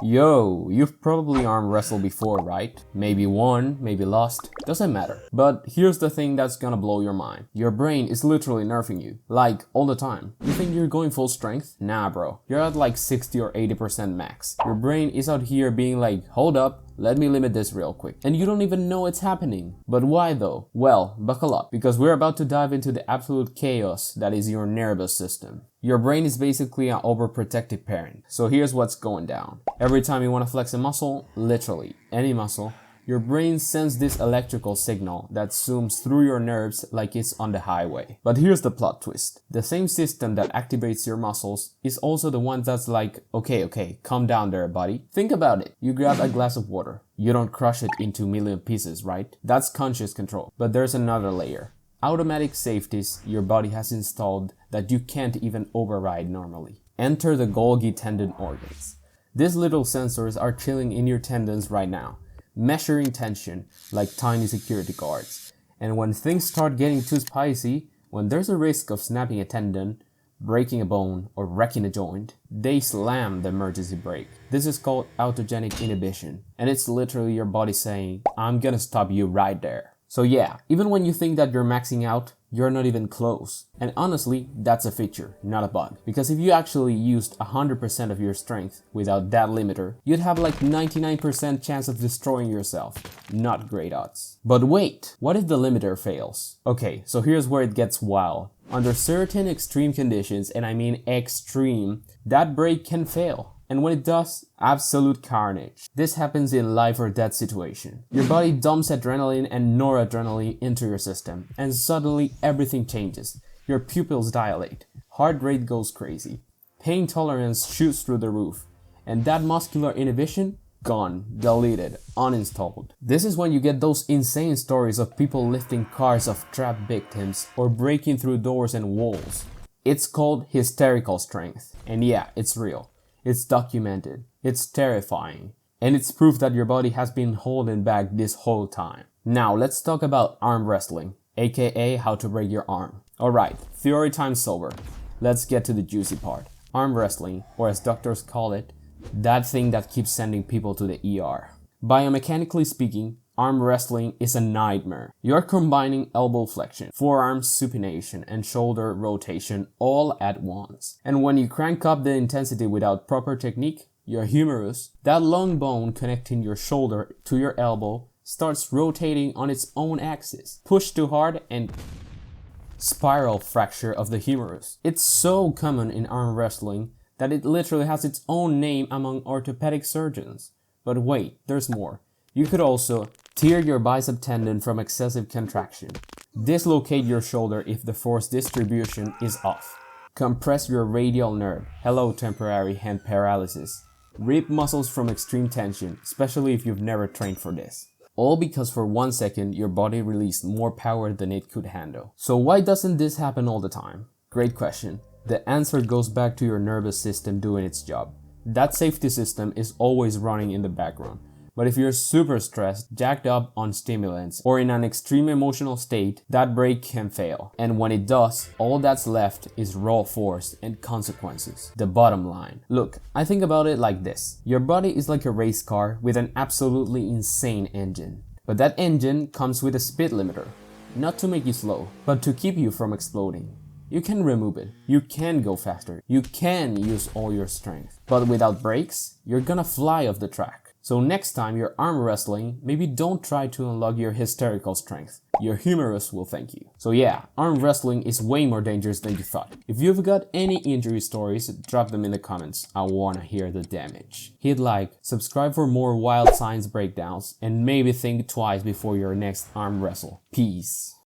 Yo, you've probably arm wrestled before, right? Maybe won, maybe lost, doesn't matter. But here's the thing that's gonna blow your mind. Your brain is literally nerfing you, like all the time. You think you're going full strength? Nah bro, you're at like 60 or 80% max. Your brain is out here being like, hold up, let me limit this real quick. And you don't even know it's happening. But why though? Well, buckle up, because we're about to dive into the absolute chaos that is your nervous system. Your brain is basically an overprotective parent. So here's what's going down. Every time you want to flex a muscle, literally any muscle, your brain sends this electrical signal that zooms through your nerves like it's on the highway. But here's the plot twist. The same system that activates your muscles is also the one that's like, okay, calm down there, buddy. Think about it. You grab a glass of water. You don't crush it into a million pieces, right? That's conscious control. But there's another layer. Automatic safeties your body has installed that you can't even override normally. Enter the Golgi tendon organs. These little sensors are chilling in your tendons right now, measuring tension like tiny security guards. And when things start getting too spicy, when there's a risk of snapping a tendon, breaking a bone, or wrecking a joint, they slam the emergency brake. This is called autogenic inhibition, and it's literally your body saying, I'm gonna stop you right there. So yeah, even when you think that you're maxing out, you're not even close. And honestly, that's a feature, not a bug. Because if you actually used 100% of your strength without that limiter, you'd have like 99% chance of destroying yourself. Not great odds. But wait, what if the limiter fails? Okay, so here's where it gets wild. Under certain extreme conditions, and I mean extreme, that brake can fail. And when it does, absolute carnage. This happens in life or death situation. Your body dumps adrenaline and noradrenaline into your system, and suddenly everything changes. Your pupils dilate, heart rate goes crazy, pain tolerance shoots through the roof, and that muscular inhibition, gone, deleted, uninstalled. This is when you get those insane stories of people lifting cars of trapped victims or breaking through doors and walls. It's called hysterical strength, and yeah, it's real. It's documented, it's terrifying, and it's proof that your body has been holding back this whole time. Now let's talk about arm wrestling, aka how to break your arm. Alright, theory time sober. Let's get to the juicy part. Arm wrestling, or as doctors call it, that thing that keeps sending people to the ER. Biomechanically speaking, arm wrestling is a nightmare. You're combining elbow flexion, forearm supination, and shoulder rotation all at once. And when you crank up the intensity without proper technique, your humerus, that long bone connecting your shoulder to your elbow, starts rotating on its own axis. Push too hard and spiral fracture of the humerus. It's so common in arm wrestling that it literally has its own name among orthopedic surgeons. But wait, there's more. You could also tear your bicep tendon from excessive contraction, dislocate your shoulder if the force distribution is off, compress your radial nerve, hello temporary hand paralysis, rip muscles from extreme tension, especially if you've never trained for this. All because for 1 second your body released more power than it could handle. So why doesn't this happen all the time? Great question. The answer goes back to your nervous system doing its job. That safety system is always running in the background. But if you're super stressed, jacked up on stimulants, or in an extreme emotional state, that brake can fail. And when it does, all that's left is raw force and consequences. The bottom line. Look, I think about it like this. Your body is like a race car with an absolutely insane engine. But that engine comes with a speed limiter. Not to make you slow, but to keep you from exploding. You can remove it. You can go faster. You can use all your strength. But without brakes, you're gonna fly off the track. So next time you're arm wrestling, maybe don't try to unlock your hysterical strength. Your humerus will thank you. So yeah, arm wrestling is way more dangerous than you thought. If you've got any injury stories, drop them in the comments. I wanna hear the damage. Hit like, subscribe for more wild science breakdowns, and maybe think twice before your next arm wrestle. Peace.